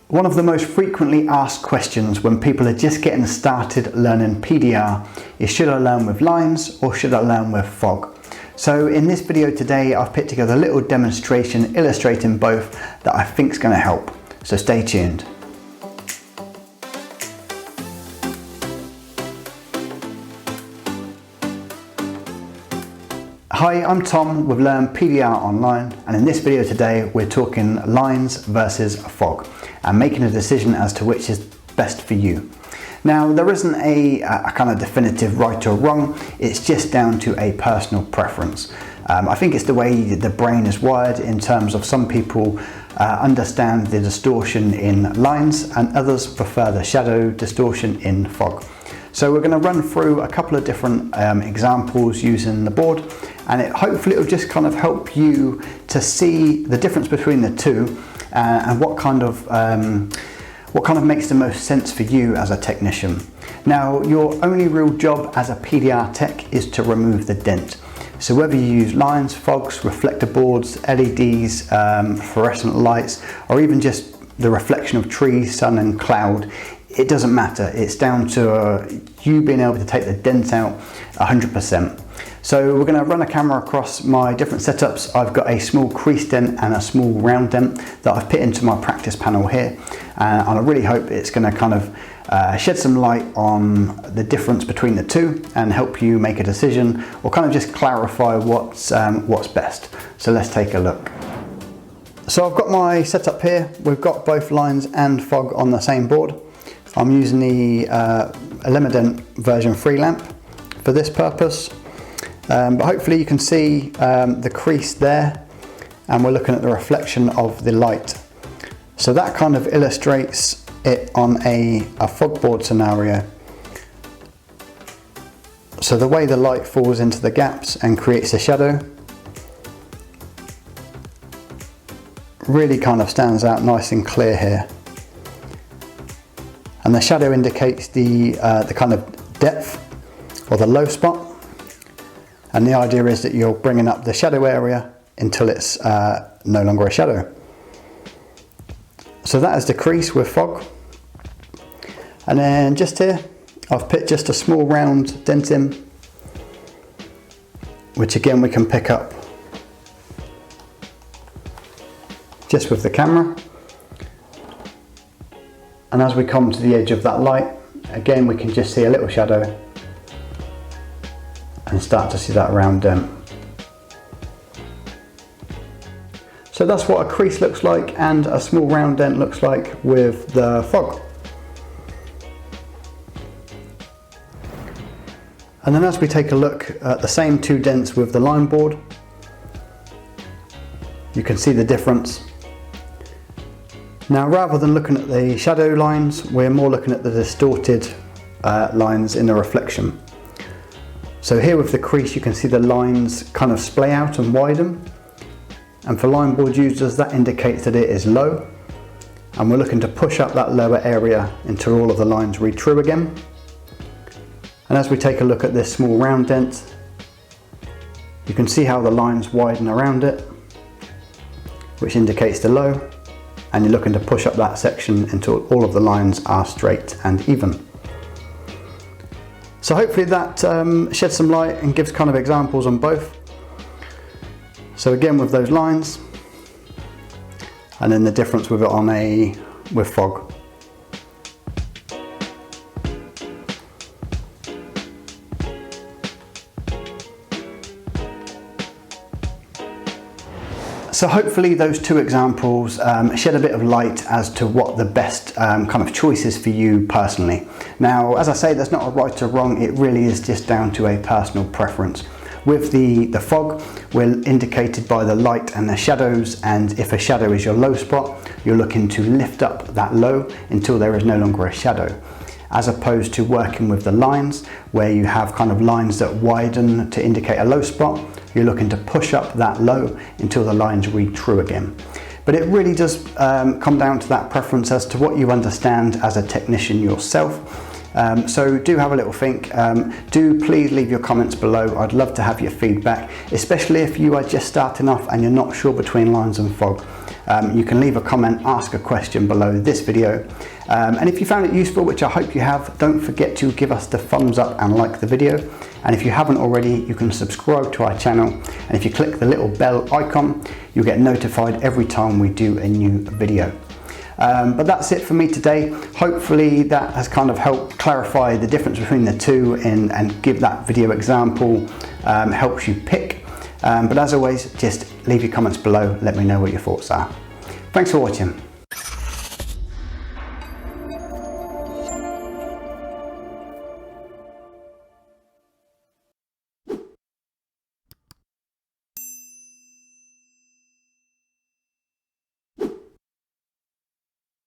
One of the most frequently asked questions when people are just getting started learning PDR is, should I learn with lines or should I learn with fog? So in this video today, I've put together a little demonstration illustrating both that I think is going to help. So stay tuned. Hi, I'm Tom with Learn PDR Online, and in this video today we're talking lines versus fog and making a decision as to which is best for you. Now, there isn't a kind of definitive right or wrong, it's just down to a personal preference. I think it's the way the brain is wired in terms of some people understand the distortion in lines and others prefer the shadow distortion in fog. So we're going to run through a couple of different examples using the board, and hopefully it'll just kind of help you to see the difference between the two and what kind of makes the most sense for you as a technician. Now, your only real job as a PDR tech is to remove the dent. So whether you use lines, fogs, reflector boards, LEDs, fluorescent lights, or even just the reflection of trees, sun and cloud, it doesn't matter. It's down to you being able to take the dent out 100%. So we're going to run a camera across my different setups. I've got a small crease dent and a small round dent that I've put into my practice panel here. And I really hope it's going to kind of shed some light on the difference between the two and help you make a decision, or kind of just clarify what's best. So let's take a look. So I've got my setup here. We've got both lines and fog on the same board. I'm using the Dent version 3 lamp for this purpose, but hopefully you can see the crease there, and we're looking at the reflection of the light. So that kind of illustrates it on a fog board scenario. So the way the light falls into the gaps and creates a shadow really kind of stands out nice and clear here. And the shadow indicates the kind of depth or the low spot. And the idea is that you're bringing up the shadow area until it's no longer a shadow. So that is the crease with fog. And then just here, I've put just a small round dent in, which again we can pick up just with the camera. And as we come to the edge of that light, again we can just see a little shadow and start to see that round dent. So that's what a crease looks like and a small round dent looks like with the fog. And then as we take a look at the same two dents with the line board, you can see the difference. Now, rather than looking at the shadow lines, we're more looking at the distorted lines in the reflection. So here with the crease, you can see the lines kind of splay out and widen. And for line board users, that indicates that it is low. And we're looking to push up that lower area until all of the lines read true again. And as we take a look at this small round dent, you can see how the lines widen around it, which indicates the low. And you're looking to push up that section until all of the lines are straight and even. So hopefully that sheds some light and gives kind of examples on both. So again with those lines, and then the difference with it with fog. So hopefully those two examples shed a bit of light as to what the best kind of choice is for you personally. Now, as I say, there's not a right or wrong, it really is just down to a personal preference. With the fog, we're indicated by the light and the shadows, and if a shadow is your low spot, you're looking to lift up that low until there is no longer a shadow. As opposed to working with the lines, where you have kind of lines that widen to indicate a low spot, you're looking to push up that low until the lines read true again. But it really does come down to that preference as to what you understand as a technician yourself. So do have a little think. Do please leave your comments below. I'd love to have your feedback, especially if you are just starting off and you're not sure between lines and fog. you can leave a comment, ask a question below this video. And if you found it useful, which I hope you have, don't forget to give us the thumbs up and like the video. And if you haven't already, you can subscribe to our channel. And if you click the little bell icon, you'll get notified every time we do a new video. But that's it for me today. Hopefully that has kind of helped clarify the difference between the two and give that video example, helps you pick. But as always, just leave your comments below, let me know what your thoughts are. Thanks for watching.